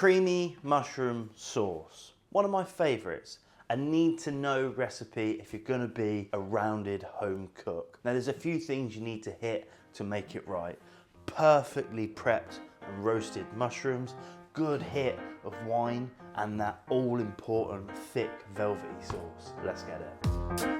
Creamy mushroom sauce. One of my favorites. A need to know recipe if you're gonna be a rounded home cook. Now there's a few things you need to hit to make it right. Perfectly prepped and roasted mushrooms, good hit of wine, and that all important thick velvety sauce. Let's get it.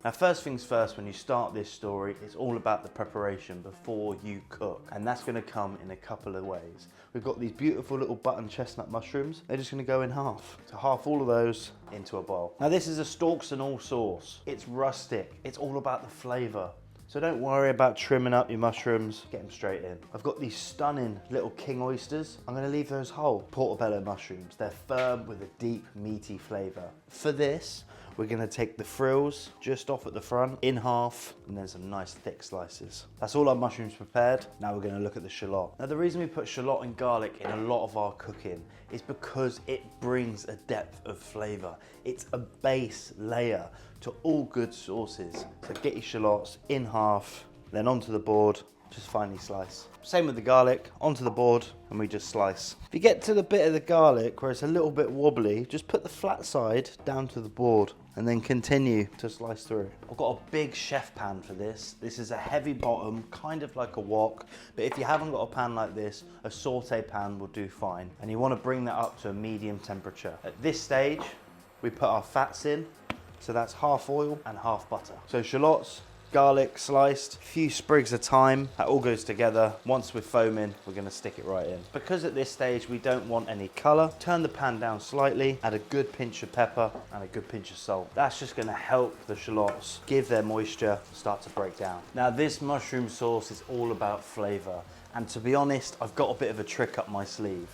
Now first things first, when you start this story, it's all about the preparation before you cook. And that's gonna come in a couple of ways. We've got these beautiful little button chestnut mushrooms. They're just gonna go in half. So half all of those into a bowl. Now this is a stalks and all sauce. It's rustic, it's all about the flavor. So don't worry about trimming up your mushrooms, get them straight in. I've got these stunning little king oysters. I'm gonna leave those whole. Portobello mushrooms, they're firm with a deep, meaty flavor. For this, we're gonna take the frills just off at the front, in half, and then some nice thick slices. That's all our mushrooms prepared. Now we're gonna look at the shallot. Now the reason we put shallot and garlic in a lot of our cooking is because it brings a depth of flavor. It's a base layer to all good sauces. So get your shallots in half, then onto the board, just finely slice. Same with the garlic, onto the board, and we just slice. If you get to the bit of the garlic where it's a little bit wobbly, just put the flat side down to the board and then continue to slice through. I've got a big chef pan for this. This is a heavy bottom, kind of like a wok, but if you haven't got a pan like this, a saute pan will do fine. And you want to bring that up to a medium temperature. At this stage, we put our fats in, so that's half oil and half butter. So shallots, garlic sliced, a few sprigs of thyme, that all goes together. Once we're foaming, we're gonna stick it right in. Because at this stage we don't want any color, turn the pan down slightly, add a good pinch of pepper and a good pinch of salt. That's just gonna help the shallots give their moisture, start to break down. Now this mushroom sauce is all about flavor, and to be honest, I've got a bit of a trick up my sleeve.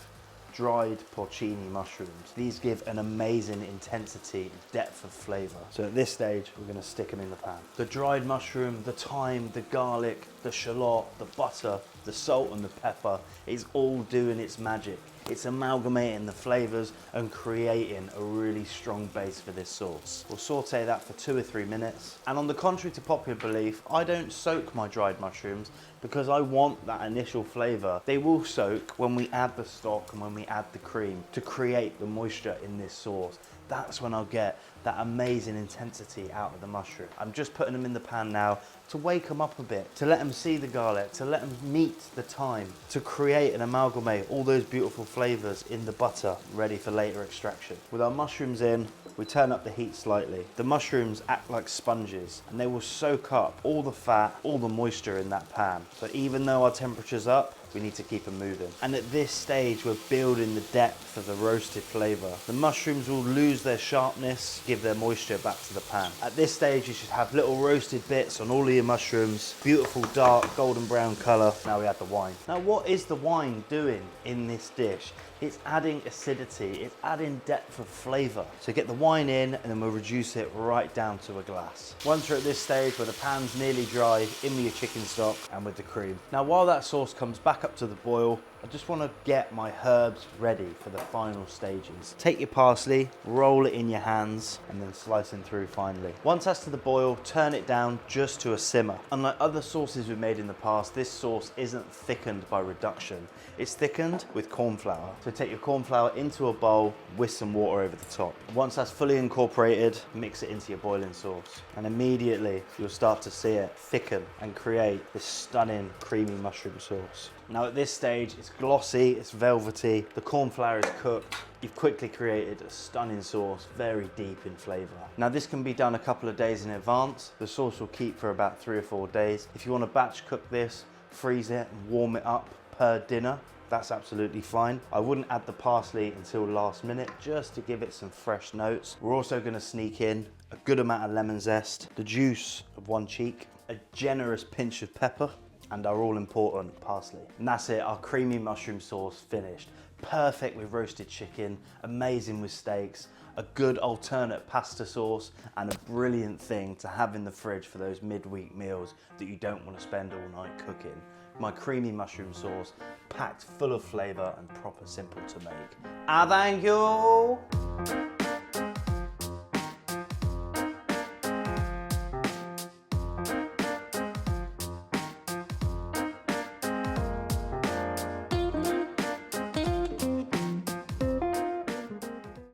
Dried porcini mushrooms. These give an amazing intensity, depth of flavor. So at this stage, we're gonna stick them in the pan. The dried mushroom, the thyme, the garlic, the shallot, the butter, the salt and the pepper is all doing its magic. It's amalgamating the flavors and creating a really strong base for this sauce. We'll saute that for 2 or 3 minutes. And on the contrary to popular belief, I don't soak my dried mushrooms because I want that initial flavor. They will soak when we add the stock and when we add the cream to create the moisture in this sauce. That's when I'll get that amazing intensity out of the mushroom. I'm just putting them in the pan now to wake them up a bit, to let them see the garlic, to let them meet the thyme, to create and amalgamate all those beautiful flavors in the butter, ready for later extraction. With our mushrooms in, we turn up the heat slightly. The mushrooms act like sponges and they will soak up all the fat, all the moisture in that pan. So even though our temperature's up, we need to keep them moving. And at this stage, we're building the depth of the roasted flavor. The mushrooms will lose their sharpness, give their moisture back to the pan. At this stage, you should have little roasted bits on all of your mushrooms, beautiful dark golden brown color. Now we add the wine. Now what is the wine doing in this dish? It's adding acidity, it's adding depth of flavor. So get the wine in and then we'll reduce it right down to a glass. Once we're at this stage where the pan's nearly dry, in with your chicken stock and with the cream. Now while that sauce comes back up to the boil, I just want to get my herbs ready for the final stages. Take your parsley, roll it in your hands, and then slice it through finely. Once that's to the boil, turn it down just to a simmer. Unlike other sauces we've made in the past, this sauce isn't thickened by reduction. It's thickened with corn flour. So take your corn flour into a bowl, whisk some water over the top. Once that's fully incorporated, mix it into your boiling sauce. And immediately, you'll start to see it thicken and create this stunning creamy mushroom sauce. Now at this stage, it's glossy, it's velvety, the corn flour is cooked. You've quickly created a stunning sauce, very deep in flavor. Now this can be done a couple of days in advance. The sauce will keep for about 3 or 4 days. If you want to batch cook this, freeze it and warm it up per dinner, that's absolutely fine. I wouldn't add the parsley until last minute, just to give it some fresh notes. We're also gonna sneak in a good amount of lemon zest, the juice of 1 cheek, a generous pinch of pepper, and our all-important parsley. And that's it, our creamy mushroom sauce finished. Perfect with roasted chicken, amazing with steaks, a good alternate pasta sauce, and a brilliant thing to have in the fridge for those midweek meals that you don't want to spend all night cooking. my creamy mushroom sauce, packed full of flavour and proper simple to make. Thank you!